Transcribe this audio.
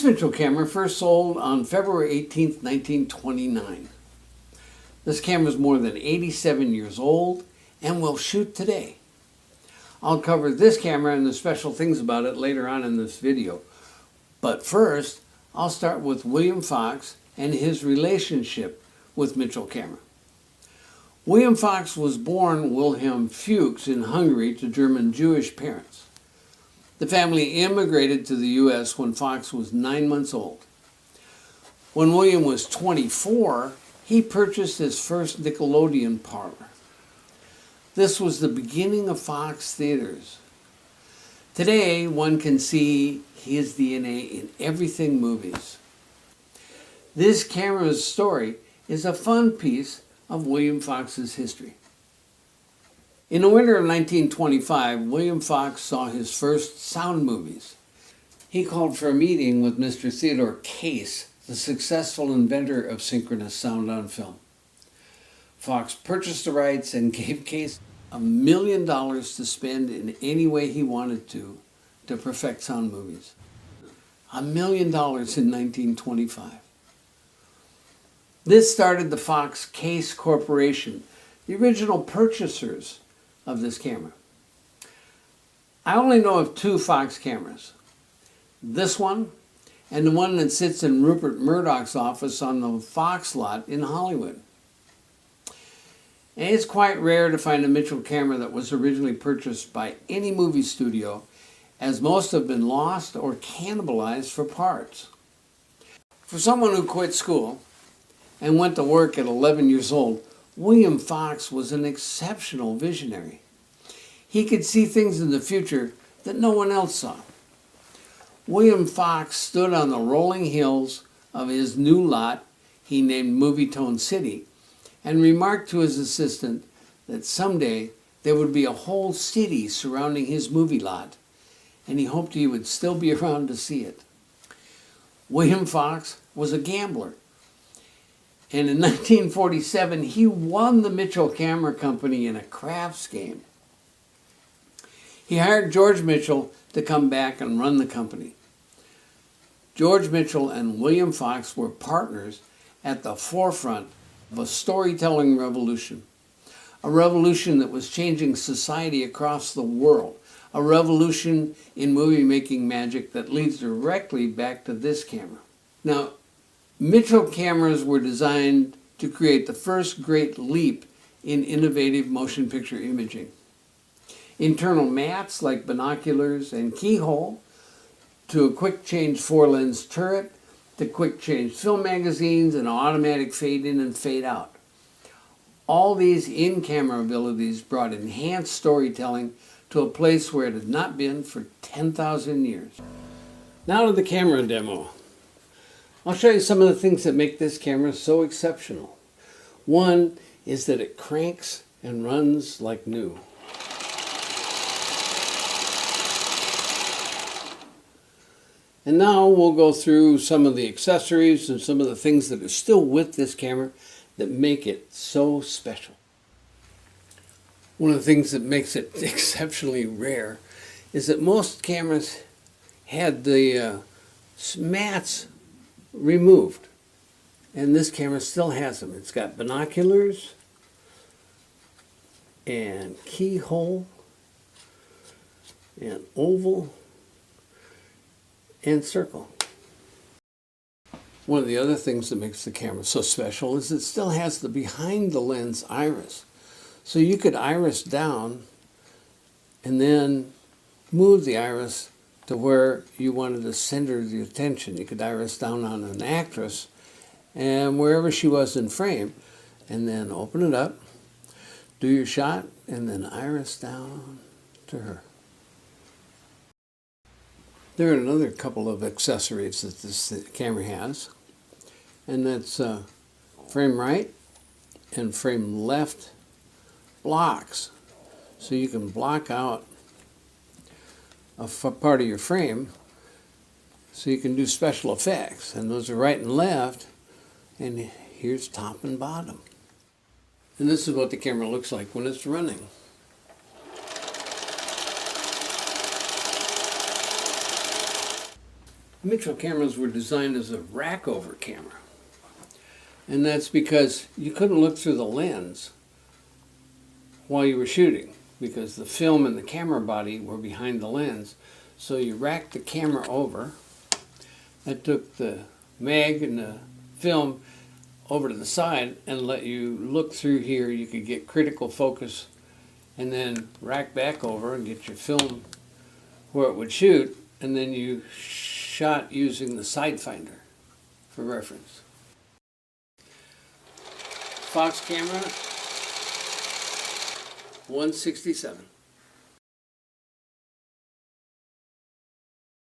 Mitchell camera first sold on February 18th, 1929. This camera is more than 87 years old and will shoot today. I'll cover this camera and the special things about it later on in this video. But first, I'll start with William Fox and his relationship with Mitchell camera. William Fox was born Wilhelm Fuchs in Hungary to German Jewish parents. The family immigrated to the U.S. when Fox was 9 months old. When William was 24, he purchased his first Nickelodeon parlor. This was the beginning of Fox theaters. Today, one can see his DNA in everything movies. This camera's story is a fun piece of William Fox's history. In the winter of 1925, William Fox saw his first sound movies. He called for a meeting with Mr. Theodore Case, the successful inventor of synchronous sound on film. Fox purchased the rights and gave Case $1 million to spend in any way he wanted to perfect sound movies. $1 million in 1925. This started the Fox Case Corporation, the original purchasers of this camera. I only know of 2 Fox cameras. This one and the one that sits in Rupert Murdoch's office on the Fox lot in Hollywood. And it's quite rare to find a Mitchell camera that was originally purchased by any movie studio, as most have been lost or cannibalized for parts. For someone who quit school and went to work at 11 years old, William Fox was an exceptional visionary. He could see things in the future that no one else saw. William Fox stood on the rolling hills of his new lot he named Movietone City and remarked to his assistant that someday there would be a whole city surrounding his movie lot, and he hoped he would still be around to see it. William Fox was a gambler, and in 1947 he won the Mitchell Camera Company in a crafts game. He hired George Mitchell to come back and run the company. George Mitchell and William Fox were partners at the forefront of a storytelling revolution, a revolution that was changing society across the world, a revolution in movie-making magic that leads directly back to this camera. Now, Mitchell cameras were designed to create the first great leap in innovative motion picture imaging. Internal mats like binoculars and keyhole, to a quick-change 4-lens turret, to quick-change film magazines and automatic fade-in and fade-out. All these in-camera abilities brought enhanced storytelling to a place where it had not been for 10,000 years. Now to the camera demo. I'll show you some of the things that make this camera so exceptional. One is that it cranks and runs like new. And now we'll go through some of the accessories and some of the things that are still with this camera that make it so special. One of the things that makes it exceptionally rare is that most cameras had the mats removed, and this camera still has them. It's got binoculars and keyhole and oval and circle. One of the other things that makes the camera so special is it still has the behind the lens iris. So you could iris down and then move the iris to where you wanted to center the attention. You could iris down on an actress and wherever she was in frame, and then open it up, do your shot, and then iris down to her. There are another couple of accessories that this camera has, and that's frame right and frame left blocks. So you can block out a part of your frame so you can do special effects. And those are right and left, and here's top and bottom. And this is what the camera looks like when it's running. Mitchell cameras were designed as a rack-over camera. And that's because you couldn't look through the lens while you were shooting, because the film and the camera body were behind the lens. So you racked the camera over. That took the mag and the film over to the side and let you look through here. You could get critical focus and then rack back over and get your film where it would shoot, and then you shot using the side finder for reference. Fox camera 167.